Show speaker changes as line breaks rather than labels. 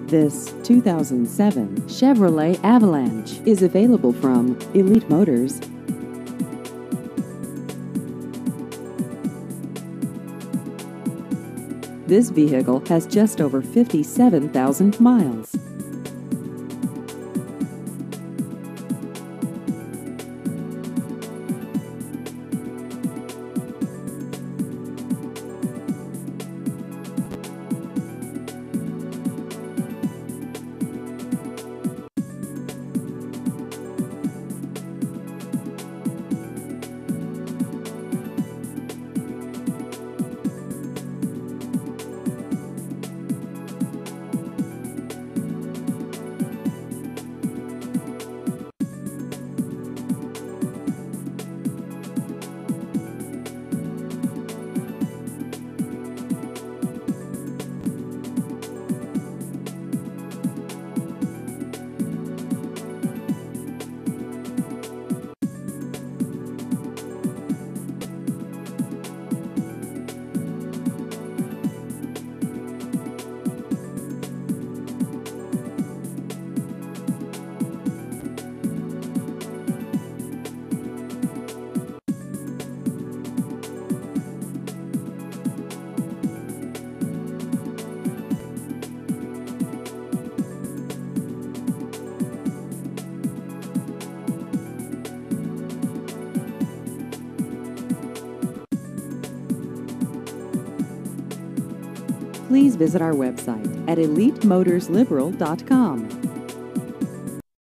This 2007 Chevrolet Avalanche is available from Elite Motors. This vehicle has just over 57,000 miles. Please visit our website at elitemotorsliberal.com.